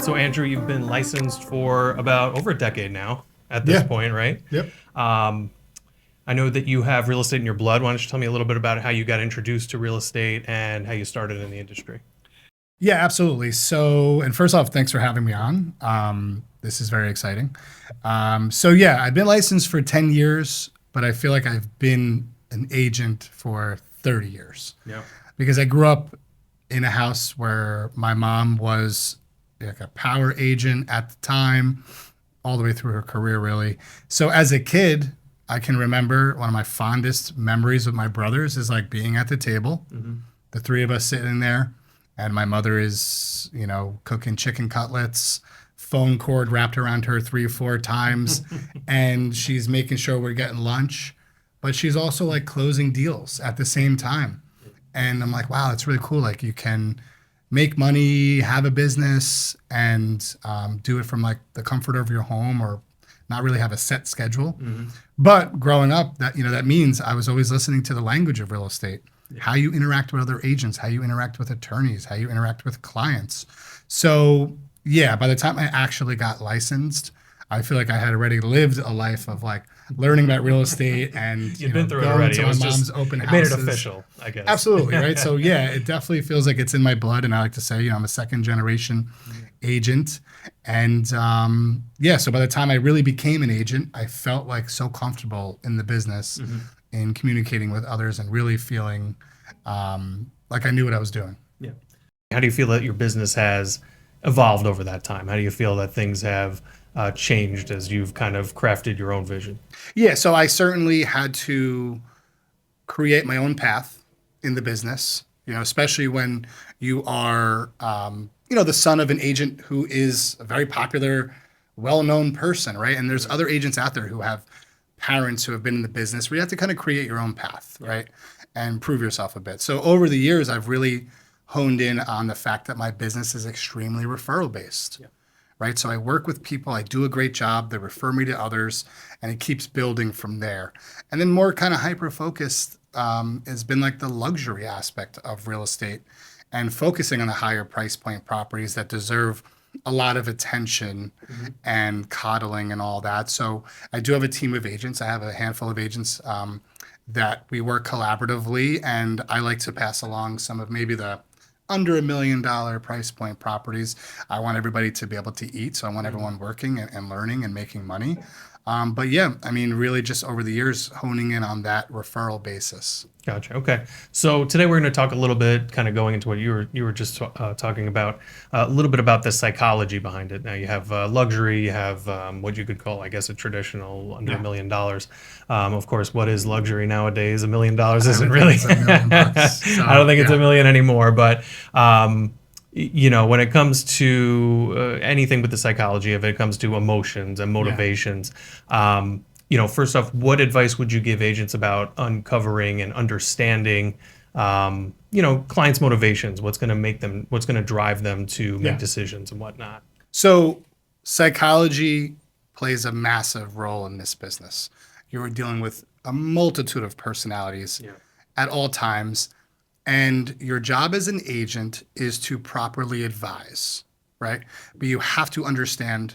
So Andrew, you've been licensed for about over a decade now at this Yeah. point, right? Yep. Um, I know that you have real estate in your blood. Why don't you tell me a little bit about how you got introduced to real estate and how you started in the industry? Yeah, absolutely. So, and first off, thanks for having me on. This is very exciting. So I've been licensed for 10 years, but I feel like I've been an agent for 30 years Yeah. because I grew up in a house where my mom was like a power agent at the time, all the way through her career, really. So as a kid, I can remember one of my fondest memories with my brothers is like being at the table, Mm-hmm. the three of us sitting there, and my mother is, cooking chicken cutlets, phone cord wrapped around her 3 or 4 times, and she's making sure we're getting lunch, but she's also like closing deals at the same time. And I'm like, wow, it's really cool. Like you can make money, have a business, and do it from like the comfort of your home, or not really have a set schedule. Mm-hmm. But growing up, that means I was always listening to the language of real estate, how you interact with other agents, how you interact with attorneys, how you interact with clients. So yeah, by the time I actually got licensed, I feel like I had already lived a life of like learning about real estate and You've been through it going already. to It my was mom's just open it made it houses. official, I guess. Absolutely, right? So yeah, it definitely feels like it's in my blood, and I like to say, I'm a second generation agent. And so by the time I really became an agent, I felt like so comfortable in the business, Mm-hmm. in communicating with others, and really feeling like I knew what I was doing. Yeah. How do you feel that your business has evolved over that time? How do you feel that things have changed as you've kind of crafted your own vision? Yeah, so I certainly had to create my own path in the business, especially when you are, the son of an agent who is a very popular, well known person, right? And there's other agents out there who have parents who have been in the business where you have to kind of create your own path, right? And prove yourself a bit. So over the years, I've really honed in on the fact that my business is extremely referral based. Yeah. Right. So I work with people, I do a great job, they refer me to others, and it keeps building from there. And then more kind of hyper focused has been like the luxury aspect of real estate and focusing on the higher price point properties that deserve a lot of attention Mm-hmm. and coddling and all that. So I do have a team of agents. I have a handful of agents that we work collaboratively, and I like to pass along some of maybe the under $1 million price point properties. I want everybody to be able to eat, so I want everyone working and learning and making money. But yeah, I mean, really just over the years, honing in on that referral basis. Gotcha. Okay. So today we're going to talk a little bit, kind of going into what you were just talking about, a little bit about the psychology behind it. Now you have luxury, you have what you could call, I guess, a traditional under Yeah. $1 million. Of course, what is luxury nowadays? $1 million isn't I really. think it's $1 million. I don't think it's Yeah. a million anymore, but. When it comes to anything with the psychology of it, it comes to emotions and motivations. First off, what advice would you give agents about uncovering and understanding, clients' motivations? What's going to drive them to make Yeah. decisions and whatnot? So psychology plays a massive role in this business. You're dealing with a multitude of personalities Yeah. at all times. And your job as an agent is to properly advise, right? But you have to understand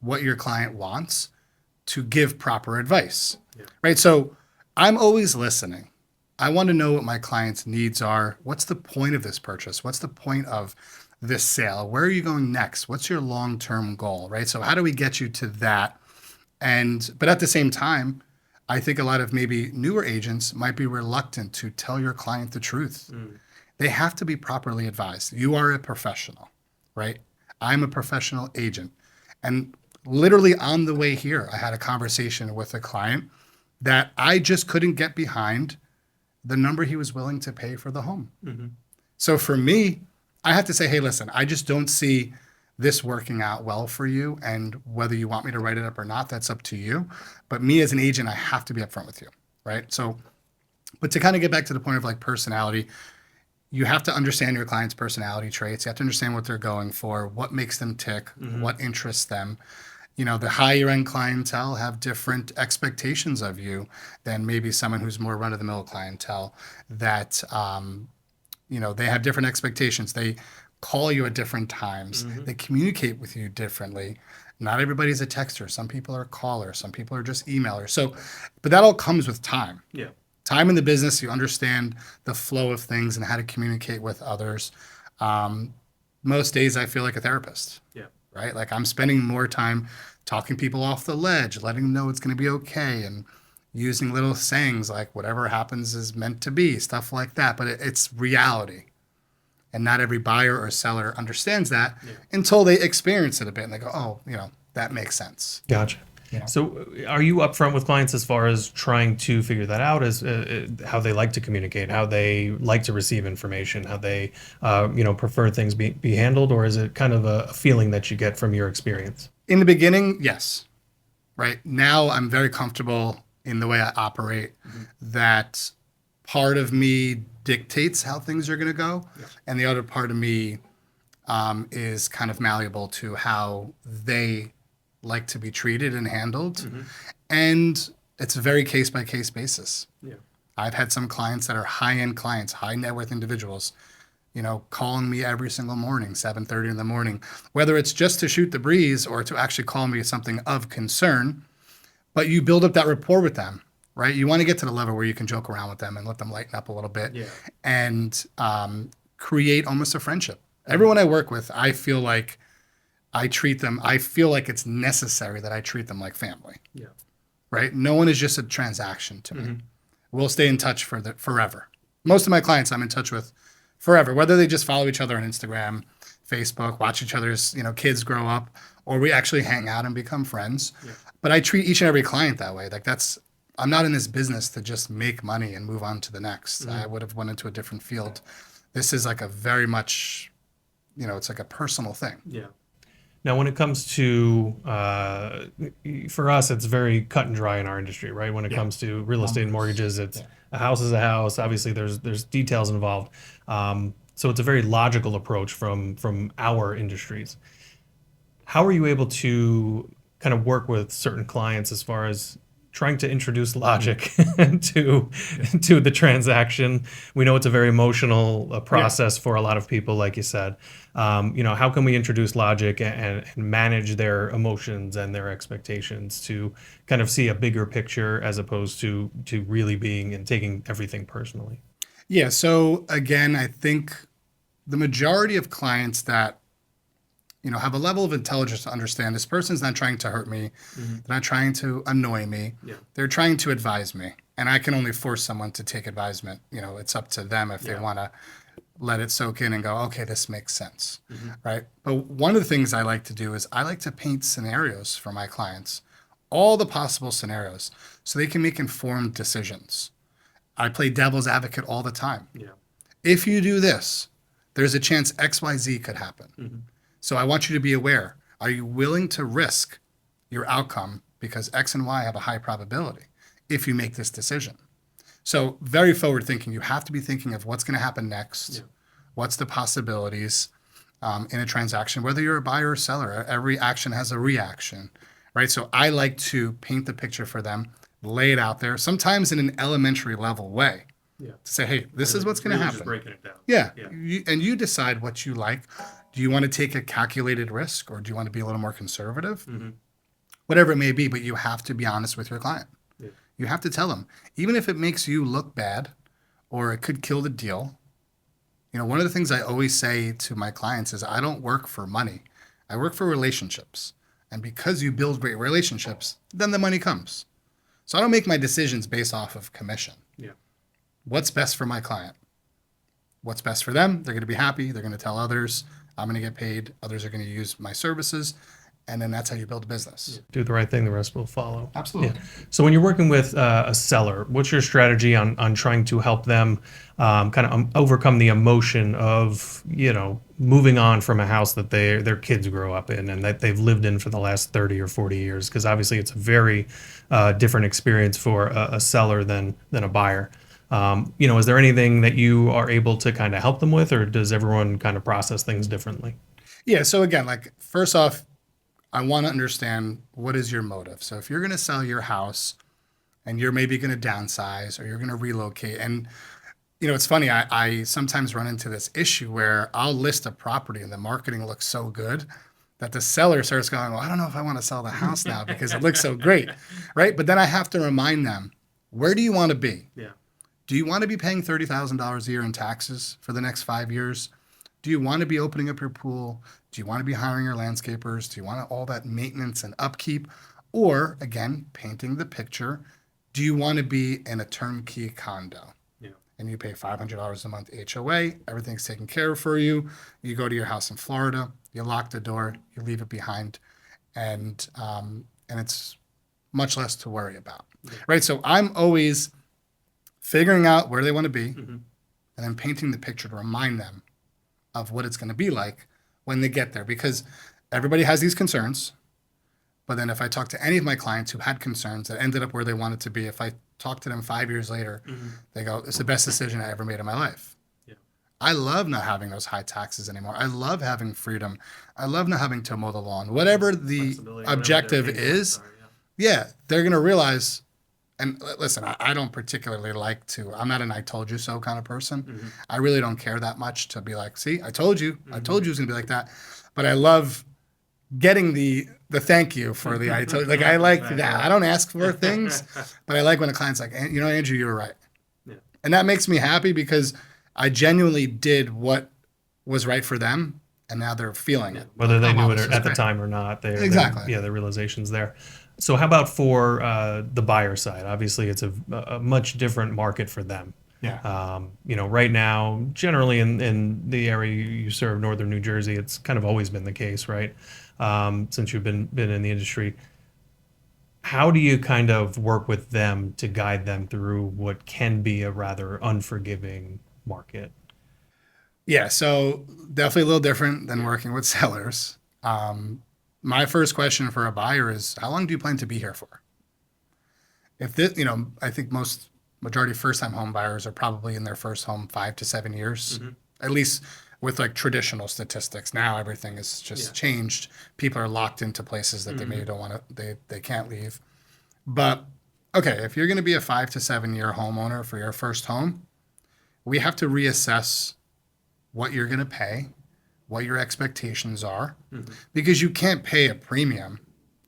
what your client wants to give proper advice, Yeah. right? So I'm always listening. I want to know what my client's needs are. What's the point of this purchase? What's the point of this sale? Where are you going next? What's your long-term goal, right? So how do we get you to that? But at the same time, I think a lot of maybe newer agents might be reluctant to tell your client the truth. Mm. They have to be properly advised. You are a professional, right? I'm a professional agent. And literally on the way here, I had a conversation with a client that I just couldn't get behind the number he was willing to pay for the home. Mm-hmm. So for me, I have to say, hey, listen, I just don't see this working out well for you. And whether you want me to write it up or not, that's up to you. But me as an agent, I have to be upfront with you, right? So, but to kind of get back to the point of like personality, you have to understand your client's personality traits. You have to understand what they're going for, what makes them tick, what interests them. The higher end clientele have different expectations of you than maybe someone who's more run of the mill clientele that, they have different expectations. They call you at different times. They communicate with you differently. Not everybody's a texter. Some people are callers. Some people are just emailers. So, but that all comes with time. Yeah. Time in the business, you understand the flow of things and how to communicate with others. Most days I feel like a therapist. Yeah. Right? Like I'm spending more time talking people off the ledge, letting them know it's going to be okay, and using little sayings like whatever happens is meant to be, stuff like that. But it's reality. And not every buyer or seller understands that until they experience it a bit and they go, oh, that makes sense. Gotcha. Yeah. So are you upfront with clients as far as trying to figure that out, as how they like to communicate, how they like to receive information, how they prefer things be handled, or is it kind of a feeling that you get from your experience? In the beginning, yes. Right now, I'm very comfortable in the way I operate, that part of me dictates how things are going to go. Yeah. And the other part of me is kind of malleable to how they like to be treated and handled. And it's a very case by case basis. Yeah. I've had some clients that are high-end clients, high net worth individuals, calling me every single morning, 7:30 in the morning, whether it's just to shoot the breeze or to actually call me something of concern. But you build up that rapport with them, right? You want to get to the level where you can joke around with them and let them lighten up a little bit, and create almost a friendship. Everyone I work with, I feel like I feel like it's necessary that I treat them like family. Yeah. Right? No one is just a transaction to me. We'll stay in touch forever. Most of my clients I'm in touch with forever, whether they just follow each other on Instagram, Facebook, watch each other's, kids grow up, or we actually hang out and become friends. Yeah. But I treat each and every client that way. Like I'm not in this business to just make money and move on to the next. I would have went into a different field. This is like a very much, it's like a personal thing. Yeah. Now, when it comes to, for us, it's very cut and dry in our industry, right? When it comes to real estate and mortgages, it's a house is a house. Obviously, there's details involved. So it's a very logical approach from our industries. How are you able to kind of work with certain clients as far as trying to introduce logic to the transaction? We know it's a very emotional process for a lot of people, like you said. How can we introduce logic and manage their emotions and their expectations to kind of see a bigger picture as opposed to really being and taking everything personally? Yeah. So again, I think the majority of clients that have a level of intelligence to understand this person's not trying to hurt me. They're not trying to annoy me. Yeah. They're trying to advise me. And I can only force someone to take advisement. It's up to them if they want to let it soak in and go, okay, this makes sense. Right. But one of the things I like to do is I like to paint scenarios for my clients, all the possible scenarios, so they can make informed decisions. I play devil's advocate all the time. Yeah. If you do this, there's a chance XYZ could happen. So I want you to be aware. Are you willing to risk your outcome because X and Y have a high probability if you make this decision? So very forward thinking. You have to be thinking of what's going to happen next. Yeah. What's the possibilities in a transaction, whether you're a buyer or seller. Every action has a reaction, right? So I like to paint the picture for them, lay it out there, sometimes in an elementary level way. Yeah. To say, hey, this is what's going to happen. Just breaking it down. Yeah. And you decide what you like. Do you want to take a calculated risk, or do you want to be a little more conservative? Whatever it may be, but you have to be honest with your client. Yeah. You have to tell them, even if it makes you look bad or it could kill the deal. One of the things I always say to my clients is I don't work for money. I work for relationships. And because you build great relationships, then the money comes. So I don't make my decisions based off of commission. Yeah. What's best for my client? What's best for them? They're going to be happy. They're going to tell others. I'm going to get paid. Others are going to use my services. And then that's how you build a business. Do the right thing. The rest will follow. Absolutely. Yeah. So when you're working with a seller, what's your strategy on trying to help them kind of overcome the emotion of, moving on from a house that their kids grow up in and that they've lived in for the last 30 or 40 years? Because obviously it's a very different experience for a seller than a buyer. Is there anything that you are able to kind of help them with, or does everyone kind of process things differently? Yeah. So again, first off, I want to understand, what is your motive? So if you're going to sell your house and you're maybe going to downsize or you're going to relocate, and It's funny. I sometimes run into this issue where I'll list a property and the marketing looks so good that the seller starts going, well, I don't know if I want to sell the house now because it looks so great, right? But then I have to remind them, where do you want to be? Yeah. Do you want to be paying $30,000 a year in taxes for the next 5 years? Do you want to be opening up your pool? Do you want to be hiring your landscapers? Do you want all that maintenance and upkeep? Or, again, painting the picture, do you want to be in a turnkey condo? Yeah. And you pay $500 a month HOA, everything's taken care of for you. You go to your house in Florida, you lock the door, you leave it behind, and it's much less to worry about, right? So I'm always figuring out where they want to be, and then painting the picture to remind them of what it's going to be like when they get there, because everybody has these concerns. But then if I talk to any of my clients who had concerns that ended up where they wanted to be, if I talk to them 5 years later, they go, it's the best decision I ever made in my life. Yeah. I love not having those high taxes anymore. I love having freedom. I love not having to mow the lawn. Whatever the objective is, they're going to realize. And listen, I don't particularly like to, I'm not an I told you so kind of person. I really don't care that much to be like, see, I told you. I told you it was going to be like that. But I love getting the thank you for the I told you. Like, I like that. I don't ask for things, but I like when a client's like, Andrew, you were right. Yeah. And that makes me happy because I genuinely did what was right for them. And now they're feeling it. Whether they knew it at the time or not. Exactly. The realization's there. So how about for the buyer side? Obviously, it's a much different market for them. Yeah. Right now, generally in the area you serve, northern New Jersey, it's kind of always been the case, right? Since you've been in the industry. How do you kind of work with them to guide them through what can be a rather unforgiving market? Yeah, so definitely a little different than working with sellers. My first question for a buyer is, how long do you plan to be here for? If this, I think majority of first-time home buyers are probably in their first home 5 to 7 years, at least with like traditional statistics. Now everything is just changed. People are locked into places that they maybe don't want to, they can't leave. But okay, if you're going to be a 5 to 7 year homeowner for your first home, we have to reassess what you're going to pay, what your expectations are, because you can't pay a premium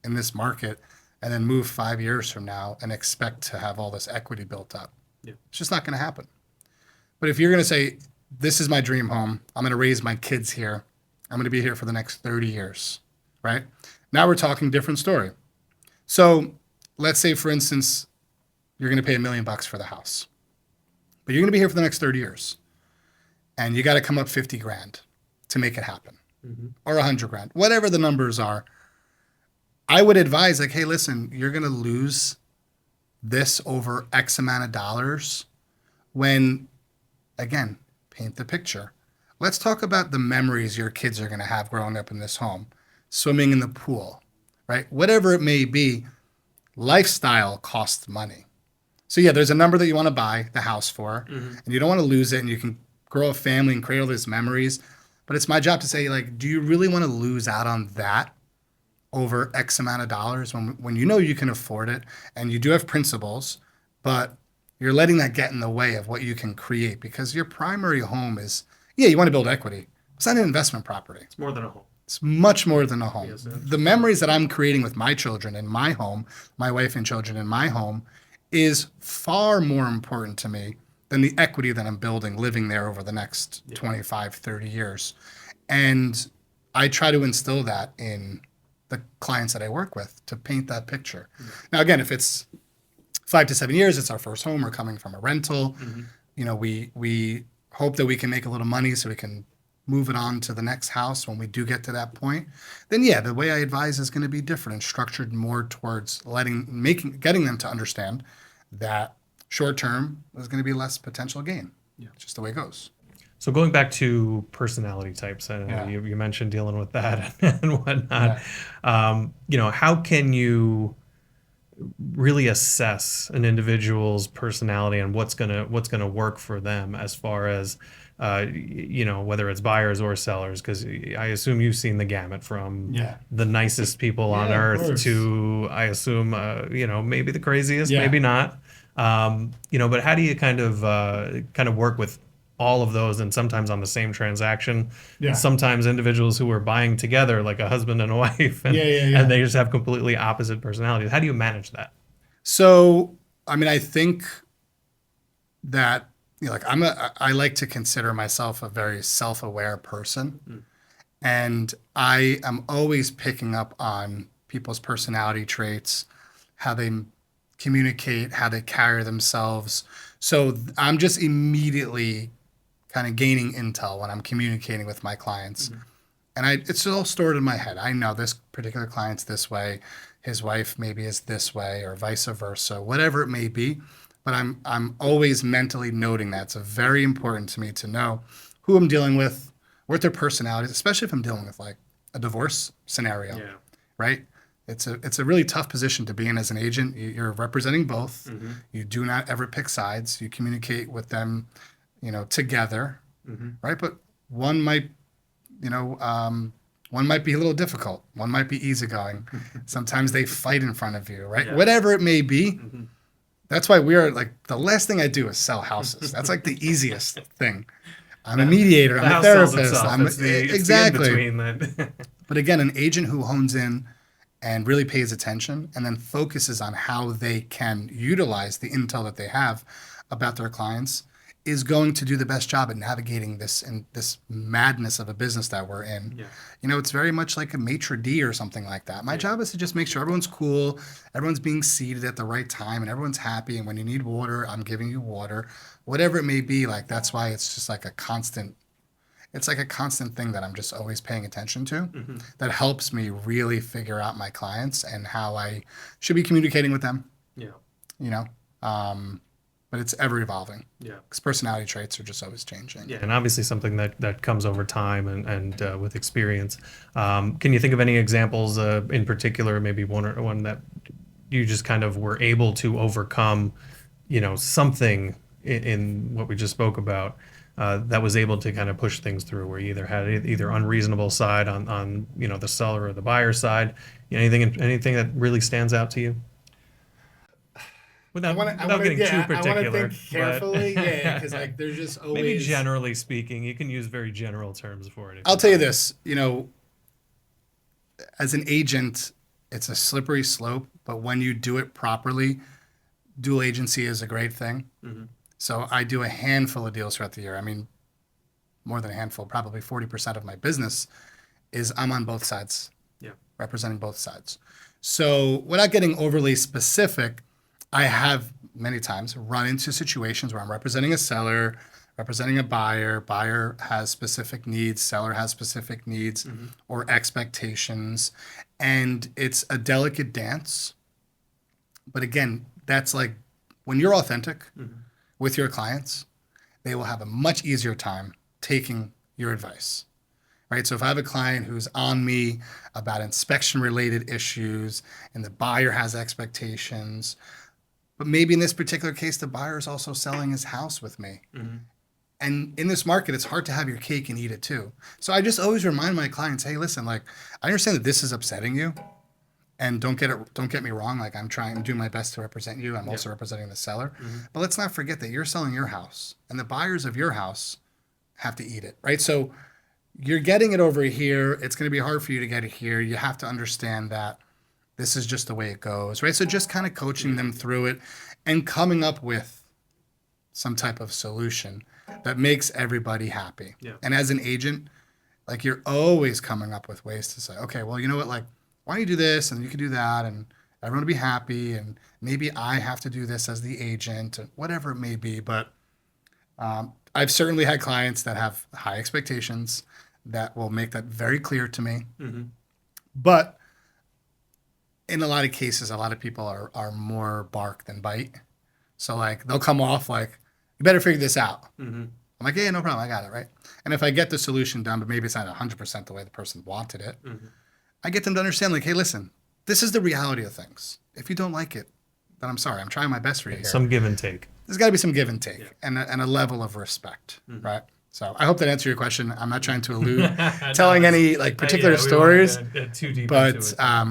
in this market and then move 5 years from now and expect to have all this equity built up. Yeah. It's just not going to happen. But if you're going to say, this is my dream home, I'm going to raise my kids here, I'm going to be here for the next 30 years, right? Now we're talking different story. So let's say, for instance, you're going to pay $1 million for the house, but you're going to be here for the next 30 years. And you got to come up 50 grand to make it happen, or 100 grand, whatever the numbers are. I would advise, like, hey, listen, you're going to lose this over X amount of dollars when, again, paint the picture. Let's talk about the memories your kids are going to have growing up in this home, swimming in the pool, right? Whatever it may be, lifestyle costs money. So yeah, there's a number that you want to buy the house for, and you don't want to lose it, and you can grow a family and create all these memories. But it's my job to say, like, do you really want to lose out on that over X amount of dollars when you know you can afford it and you do have principles, but you're letting that get in the way of what you can create? Because your primary home is, you want to build equity. It's not an investment property. It's more than a home. It's much more than a home. Yes, the memories that I'm creating with my children in my home, my wife and children in my home, is far more important to me than the equity that I'm building living there over the next 25, 30 years. And I try to instill that in the clients that I work with to paint that picture. Now, again, if it's 5 to 7 years, it's our first home, we're coming from a rental, we hope that we can make a little money so we can move it on to the next house when we do get to that point, then the way I advise is going to be different and structured more towards getting them to understand that short term is going to be less potential gain. Yeah. It's just the way it goes. So going back to personality types, and you mentioned dealing with that and whatnot. How can you really assess an individual's personality and what's gonna work for them as far as whether it's buyers or sellers? Because I assume you've seen the gamut from the nicest people on earth to, I assume, maybe the craziest, maybe not. But how do you kind of work with all of those and sometimes on the same transaction? Yeah. Sometimes individuals who are buying together, like a husband and a wife, and they just have completely opposite personalities. How do you manage that? So, I mean, I think that like I like to consider myself a very self-aware person, and I am always picking up on people's personality traits, how they communicate, how they carry themselves. So I'm just immediately kind of gaining intel when I'm communicating with my clients. And it's all stored in my head. I know this particular client's this way, his wife maybe is this way, or vice versa, whatever it may be. But I'm always mentally noting that. It's very important to me to know who I'm dealing with, what their personalities, especially if I'm dealing with like a divorce scenario, right? It's a really tough position to be in as an agent. You're representing both. You do not ever pick sides. You communicate with them, together, right? But one might one might be a little difficult. One might be easygoing. Sometimes they fight in front of you, right? Whatever it may be. That's why we are like, the last thing I do is sell houses. That's like the easiest thing. I'm a mediator. I'm a therapist. Exactly. But again, an agent who hones in and really pays attention and then focuses on how they can utilize the intel that they have about their clients is going to do the best job at navigating this madness of a business that we're in. It's very much like a maitre d' or something like that. My job is to just make sure everyone's cool, everyone's being seated at the right time, and everyone's happy. And when you need water, I'm giving you water, whatever it may be. Like, that's why it's just like a constant thing that I'm just always paying attention to, that helps me really figure out my clients and how I should be communicating with them. But it's ever evolving. Because personality traits are just always changing. And obviously something that comes over time and with experience. Can you think of any examples in particular, maybe one that you just kind of were able to overcome, something in what we just spoke about, that was able to kind of push things through, where you either had unreasonable side on the seller or the buyer side? Anything that really stands out to you? Without getting too particular. I want to think carefully, because like there's just always... Maybe generally speaking, you can use very general terms for it. I'll tell you this, as an agent, it's a slippery slope, but when you do it properly, dual agency is a great thing. So I do a handful of deals throughout the year. I mean, more than a handful, probably 40% of my business is I'm on both sides, representing both sides. So without getting overly specific, I have many times run into situations where I'm representing a seller, representing a buyer. Buyer has specific needs, seller has specific needs or expectations. And it's a delicate dance. But again, that's like when you're authentic with your clients, they will have a much easier time taking your advice. Right? So if I have a client who's on me about inspection related issues and the buyer has expectations, but maybe in this particular case, the buyer is also selling his house with me. And in this market, it's hard to have your cake and eat it too. So I just always remind my clients, hey, listen, like, I understand that this is upsetting you, and don't get me wrong. Like, I'm doing my best to represent you. I'm also representing the seller, but let's not forget that you're selling your house, and the buyers of your house have to eat it, right? So you're getting it over here. It's going to be hard for you to get it here. You have to understand that this is just the way it goes, right? So just kind of coaching them through it and coming up with some type of solution that makes everybody happy. And as an agent, like, you're always coming up with ways to say, okay, well, you know what, like, why don't you do this and you can do that and everyone will be happy, and maybe I have to do this as the agent, and whatever it may be. But I've certainly had clients that have high expectations that will make that very clear to me. But in a lot of cases, a lot of people are more bark than bite. So like, they'll come off like, you better figure this out. I'm like, yeah, no problem. I got it. Right. And if I get the solution done, but maybe it's not 100% the way the person wanted it, I get them to understand, like, hey, listen, this is the reality of things. If you don't like it, then I'm sorry. I'm trying my best for you here. Some give and take. There's got to be some give and take and a level of respect. Right. So I hope that answered your question. I'm not trying to allude telling any like particular stories, too deep but into it. I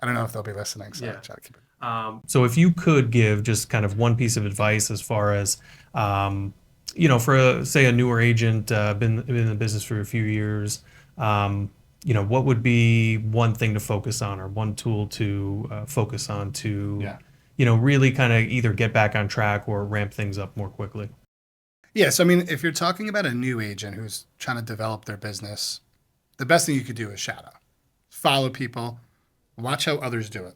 don't know if they'll be listening, so I try to keep it. So if you could give just kind of one piece of advice as far as, for say a newer agent, been in the business for a few years, what would be one thing to focus on or one tool to focus on to, Yeah. really kind of either get back on track or ramp things up more quickly? Yeah. So, I mean, if you're talking about a new agent who's trying to develop their business, the best thing you could do is shadow, follow people, watch how others do it.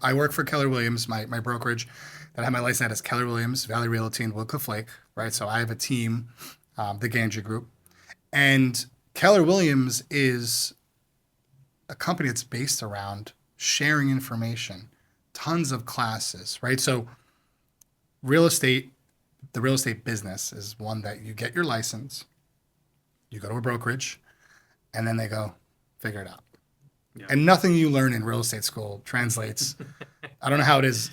I work for Keller Williams, my brokerage that I have my license at is Keller Williams, Valley Realty, and Woodcliff Lake, right? So I have a team, the Gangi Group. And Keller Williams is a company that's based around sharing information, tons of classes, right? So real estate, the real estate business is one that you get your license, you go to a brokerage, and then they go, figure it out. Yeah. And nothing you learn in real estate school translates. I don't know how it is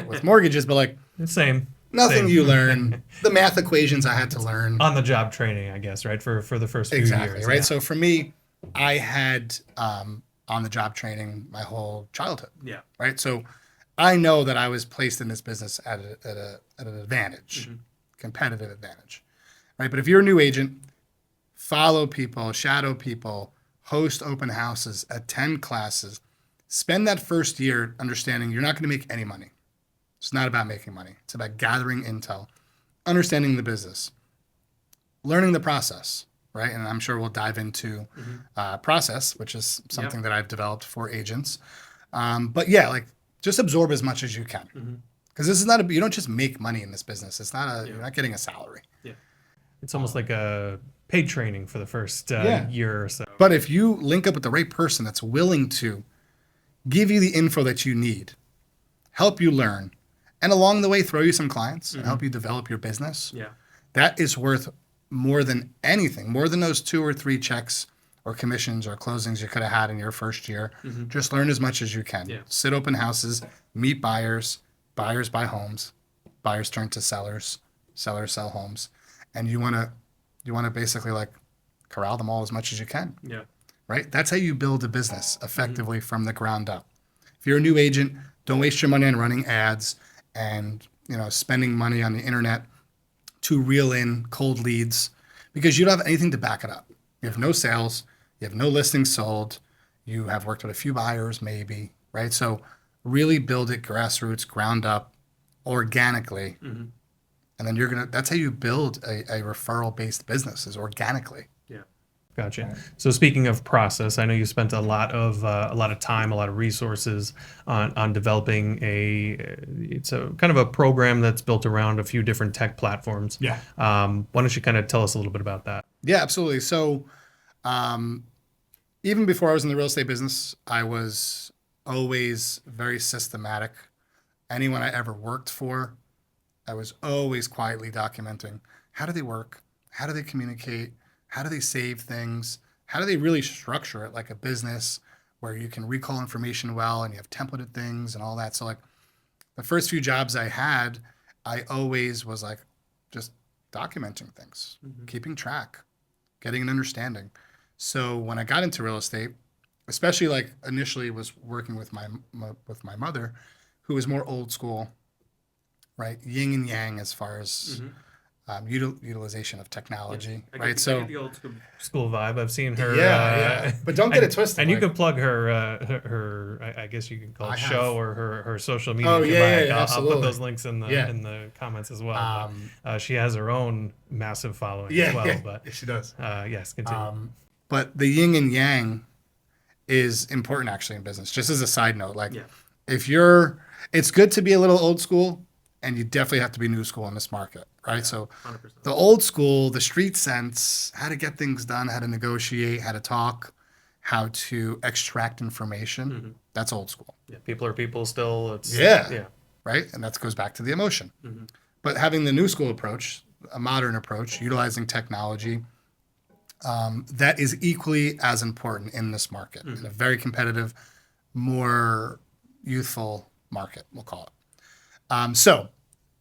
with mortgages, but like same. Nothing you learn. The math equations I had to learn on the job training, I guess, right? For the first few years, right? Yeah. So for me, I had on the job training my whole childhood. Yeah. Right. So I know that I was placed in this business at an advantage, competitive advantage, right? But if you're a new agent, follow people, shadow people, host open houses, attend classes, spend that first year understanding you're not going to make any money. It's not about making money. It's about gathering intel, understanding the business, learning the process, right? And I'm sure we'll dive into process, which is something that I've developed for agents. But yeah, like just absorb as much as you can. Because this is not you don't just make money in this business. It's not you're not getting a salary. Yeah. It's almost like a paid training for the first year or so. But if you link up with the right person that's willing to give you the info that you need, help you learn, and along the way throw you some clients and help you develop your business, that is worth more than anything, more than those 2 or 3 checks or commissions or closings you could have had in your first year. Just learn as much as you can. Yeah. Sit open houses, meet buyers, buyers buy homes, buyers turn to sellers, sellers sell homes. And you want to basically like corral them all as much as you can. Yeah. Right? That's how you build a business effectively from the ground up. If you're a new agent, don't waste your money on running ads and, spending money on the internet to reel in cold leads because you don't have anything to back it up. You have no sales, you have no listings sold, you have worked with a few buyers maybe, right? So really build it grassroots, ground up, organically. And then that's how you build a referral-based business is organically. Yeah. Gotcha. Right. So speaking of process, I know you spent a lot of time, a lot of resources on developing it's a kind of a program that's built around a few different tech platforms. Yeah. Why don't you kind of tell us a little bit about that? Yeah, absolutely. So even before I was in the real estate business, I was always very systematic. Anyone I ever worked for, I was always quietly documenting how do they work, how do they communicate, how do they save things, how do they really structure it like a business where you can recall information well and you have templated things and all that. So like the first few jobs I had, I always was like just documenting things, keeping track, getting an understanding. So when I got into real estate, especially like initially was working with my mother, who was more old school, right? Yin and yang as far as utilization of technology, right? I get the old school vibe. I've seen her. Yeah. But don't get it twisted. And you can plug her I guess you can call it show or her social media. Oh, yeah, I'll put those links in the comments as well. She has her own massive following as well. But she does. Yes, continue. But the yin and yang is important actually in business. Just as a side note, like it's good to be a little old school, and you definitely have to be new school in this market, right? Yeah, so 100%. The old school, the street sense, how to get things done, how to negotiate, how to talk, how to extract information, that's old school. Yeah, people are people still. Right? And that goes back to the emotion. But having the new school approach, a modern approach, utilizing technology, that is equally as important in this market, in a very competitive, more youthful market, we'll call it. So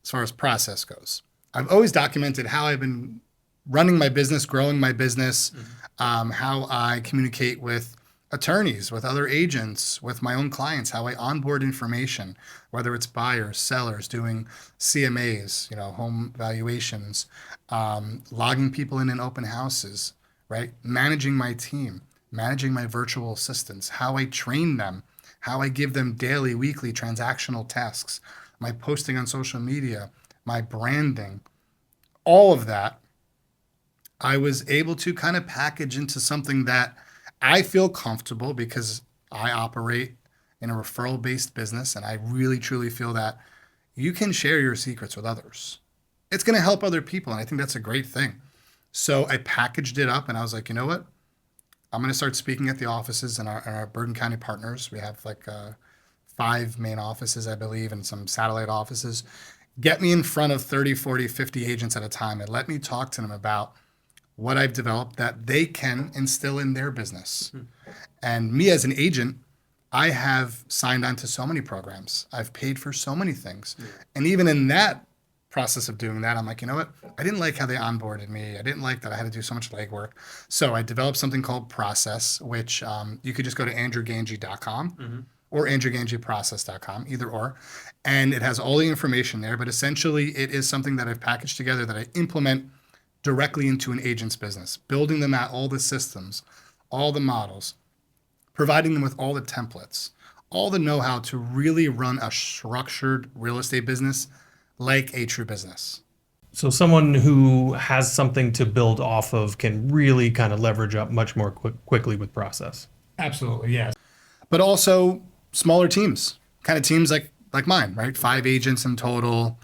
as far as process goes, I've always documented how I've been running my business, growing my business, how I communicate with attorneys, with other agents, with my own clients, how I onboard information, whether it's buyers, sellers, doing CMAs, home valuations, logging people in open houses, right? Managing my team, managing my virtual assistants, how I train them, how I give them daily, weekly transactional tasks, my posting on social media, my branding, all of that, I was able to kind of package into something that I feel comfortable because I operate in a referral-based business, and I really truly feel that you can share your secrets with others. It's going to help other people, and I think that's a great thing. So I packaged it up, and I was like, you know what? I'm going to start speaking at the offices in our Bergen County partners. We have 5 main offices, I believe, and some satellite offices. Get me in front of 30, 40, 50 agents at a time, and let me talk to them about what I've developed that they can instill in their business. And me as an agent, I have signed on to so many programs. I've paid for so many things. And even in that process of doing that, I'm like, you know what? I didn't like how they onboarded me. I didn't like that I had to do so much legwork. So I developed something called Process, which you could just go to andrewgangi.com or andrewgangiprocess.com, either or. And it has all the information there. But essentially, it is something that I've packaged together that I implement directly into an agent's business, building them out all the systems, all the models, providing them with all the templates, all the know-how to really run a structured real estate business like a true business. So someone who has something to build off of can really kind of leverage up much more quickly with Process. Absolutely, yes. But also smaller teams, kind of teams like mine, right? 5 agents in total.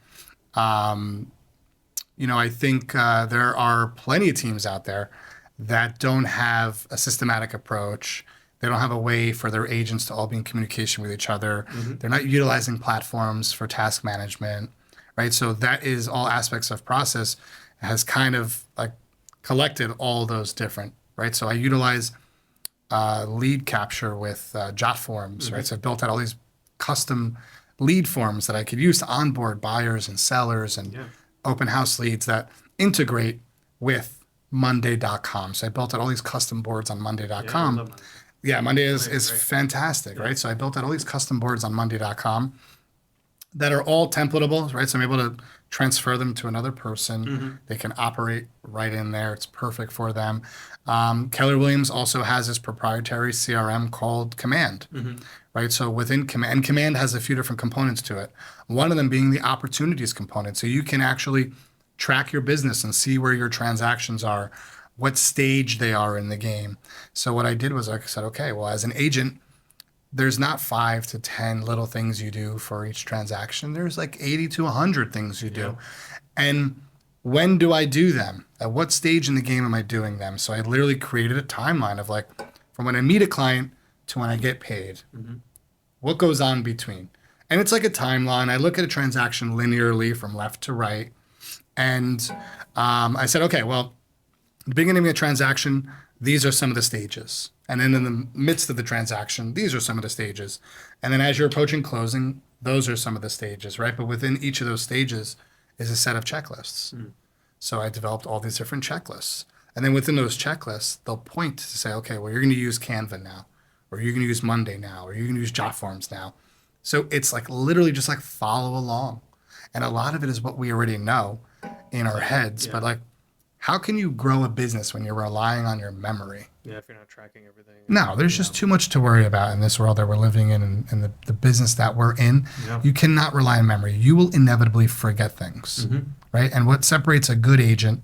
I think there are plenty of teams out there that don't have a systematic approach. They don't have a way for their agents to all be in communication with each other. They're not utilizing platforms for task management, right? So that is all aspects of Process has kind of collected all those different, right? So I utilize lead capture with jot forms, right? So I built out all these custom lead forms that I could use to onboard buyers and sellers and open house leads that integrate with Monday.com. So I built out all these custom boards on Monday.com. Monday is fantastic, right? So I built out all these custom boards on Monday.com that are all templatable, right? So I'm able to transfer them to another person. They can operate right in there. It's perfect for them. Keller Williams also has this proprietary CRM called Command, right? So within Command has a few different components to it. One of them being the opportunities component. So you can actually track your business and see where your transactions are, what stage they are in the game. So what I did was I said, okay, well, as an agent, there's not 5 to 10 little things you do for each transaction. There's 80 to 100 things you do. And when do I do them? At what stage in the game am I doing them? So I literally created a timeline of from when I meet a client to when I get paid. What goes on between? And it's like a timeline. I look at a transaction linearly from left to right. And I said, okay, well, at the beginning of a transaction, these are some of the stages. And then in the midst of the transaction, these are some of the stages. And then as you're approaching closing, those are some of the stages, right? But within each of those stages is a set of checklists. So I developed all these different checklists. And then within those checklists, they'll point to say, okay, well, you're going to use Canva now, or you're going to use Monday now, or you're going to use Jotforms now. So it's literally just follow along. And a lot of it is what we already know in our heads, but how can you grow a business when you're relying on your memory? Yeah, if you're not tracking everything. No, there's just too much to worry about in this world that we're living in and the business that we're in. You cannot rely on memory. You will inevitably forget things, right? And what separates a good agent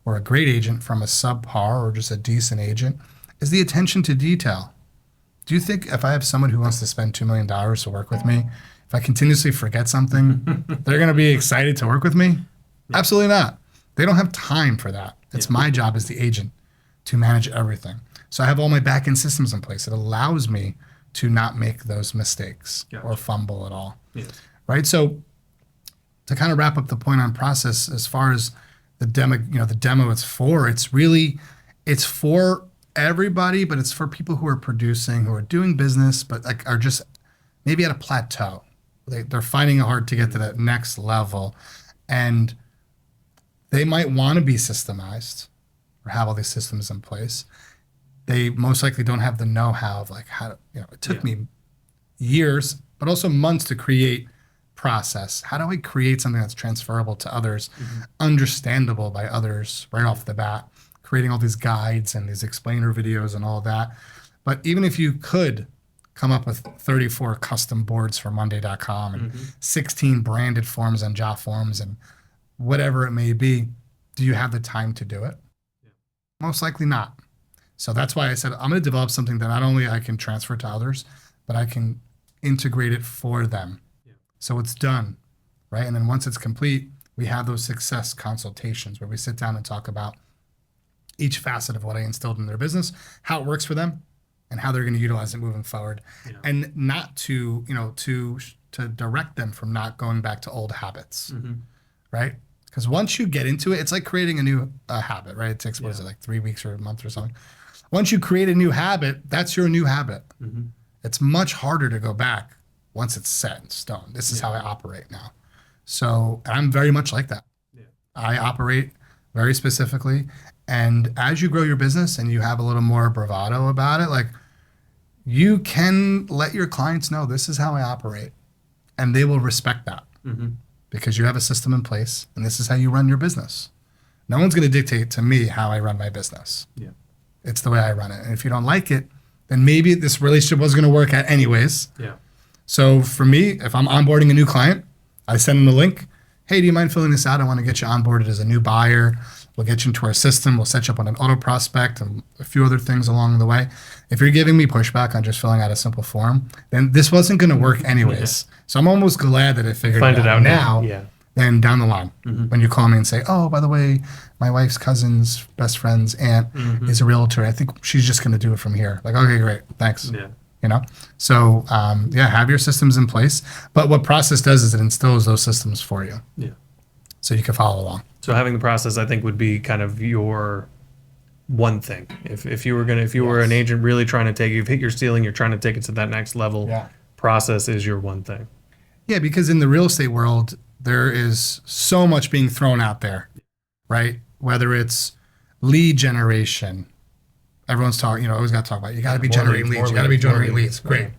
or a great agent from a subpar or just a decent agent is the attention to detail. Do you think if I have someone who wants to spend $2 million to work with me, if I continuously forget something, they're going to be excited to work with me? Absolutely not. They don't have time for that. It's my job as the agent to manage everything. So I have all my back-end systems in place. It allows me to not make those mistakes or fumble at all. Right? So to kind of wrap up the point on Process, as far as the demo it's for everybody, but it's for people who are producing, who are doing business, but are just maybe at a plateau. They're finding it hard to get to that next level. And they might want to be systemized or have all these systems in place. They most likely don't have the know-how of like how to, it took me years, but also months to create process. How do I create something that's transferable to others, understandable by others right off the bat, creating all these guides and these explainer videos and all that. But even if you could come up with 34 custom boards for Monday.com and 16 branded forms and job forms and whatever it may be, do you have the time to do it? Most likely not. So that's why I said I'm going to develop something that not only I can transfer to others, but I can integrate it for them. So it's done, right? And then once it's complete, we have those success consultations where we sit down and talk about each facet of what I instilled in their business, how it works for them, and how they're going to utilize it moving forward. And not to, to direct them from not going back to old habits, right? Because once you get into it, it's like creating a new habit, right? It takes, what is it, like 3 weeks or a month or something? Once you create a new habit, that's your new habit. It's much harder to go back once it's set in stone. This is how I operate now. So I'm very much like that. I operate very specifically. And as you grow your business and you have a little more bravado about it, like you can let your clients know this is how I operate. And they will respect that because you have a system in place and this is how you run your business. No one's going to dictate to me how I run my business. It's the way I run it. And if you don't like it, then maybe this relationship was going to work out anyways. So for me, if I'm onboarding a new client, I send them the link. Hey, do you mind filling this out? I want to get you onboarded as a new buyer. We'll get you into our system. We'll set you up on an auto prospect and a few other things along the way. If you're giving me pushback on just filling out a simple form, then this wasn't going to work anyways. So I'm almost glad that I figured it out now. Then down the line, when you call me and say, oh, by the way, my wife's cousin's best friend's aunt is a realtor. I think she's just going to do it from here. Like, okay, great. Thanks. So have your systems in place. But what process does is it instills those systems for you. So you can follow along. So having the process, I think, would be kind of your one thing. If you were an agent really trying to you've hit your ceiling, you're trying to take it to that next level. Process is your one thing. Yeah, because in the real estate world, there is so much being thrown out there, right? Whether it's lead generation, everyone's talking, always got to talk about, you got to be generating leads. You got to be generating leads. Great.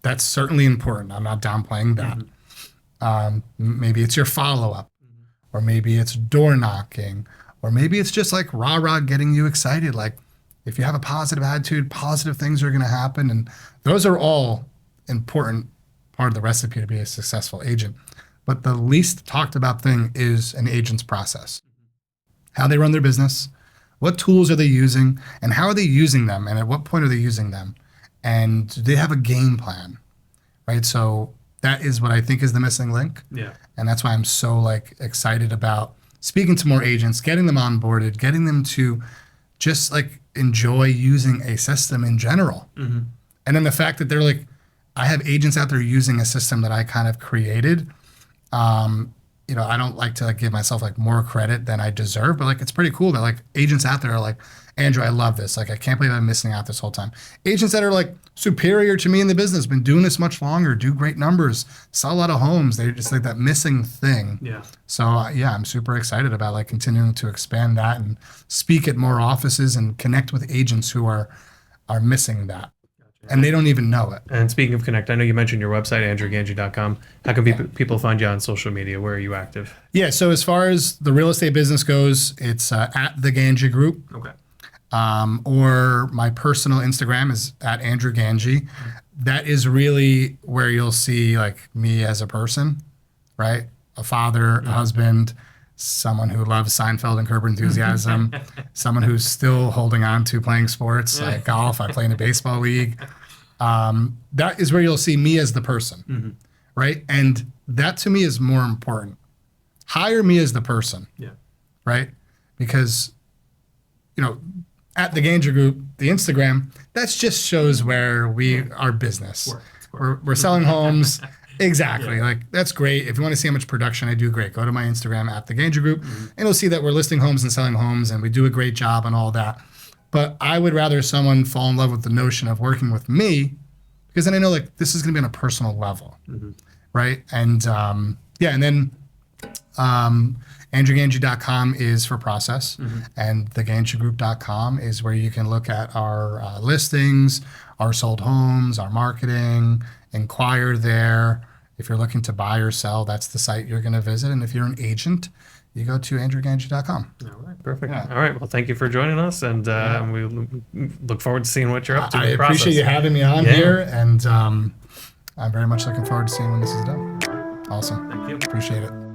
That's certainly important. I'm not downplaying that. Maybe it's your follow-up, or maybe it's door knocking, or maybe it's just like rah-rah getting you excited. Like if you have a positive attitude, positive things are going to happen. And those are all important part of the recipe to be a successful agent. But the least talked about thing is an agent's process. How they run their business, what tools are they using, and how are they using them, and at what point are they using them? And do they have a game plan, right? So that is what I think is the missing link. And that's why I'm so excited about speaking to more agents, getting them onboarded, getting them to just enjoy using a system in general. And then the fact that they're I have agents out there using a system that I kind of created. I don't like to give myself more credit than I deserve, but it's pretty cool that agents out there are Andrew, I love this. I can't believe I'm missing out this whole time. Agents that are superior to me in the business, been doing this much longer, do great numbers, sell a lot of homes. They're just that missing thing. So I'm super excited about continuing to expand that and speak at more offices and connect with agents who are missing that. And they don't even know it. And speaking of connect, I know you mentioned your website, AndrewGangi.com. How can people find you on social media? Where are you active? Yeah, so as far as the real estate business goes, it's at the Gangi Group. Okay. Or my personal Instagram is at Andrew Gangi. That is really where you'll see me as a person, right? A father, a husband, someone who loves Seinfeld and Curb Your Enthusiasm, someone who's still holding on to playing sports like golf. I play in a baseball league. That is where you'll see me as the person, right? And that to me is more important. Hire me as the person, right? Because, at the Gangi Group, the Instagram, that just shows where we are business. We're selling homes. Exactly. That's great. If you want to see how much production I do, great. Go to my Instagram at the Gangi Group, and you'll see that we're listing homes and selling homes, and we do a great job and all that. But I would rather someone fall in love with the notion of working with me, because then I know this is going to be on a personal level, right? And and then AndrewGangi.com is for process, and thegangigroup.com is where you can look at our listings, our sold homes, our marketing, inquire there. If you're looking to buy or sell, that's the site you're going to visit. And if you're an agent, you go to AndrewGangi.com. All right, perfect. Yeah. All right, well, thank you for joining us, and we look forward to seeing what you're up to. I in the appreciate process. you having me on Yeah. here, and I'm very much looking forward to seeing when this is done. Awesome. Thank you. Appreciate it.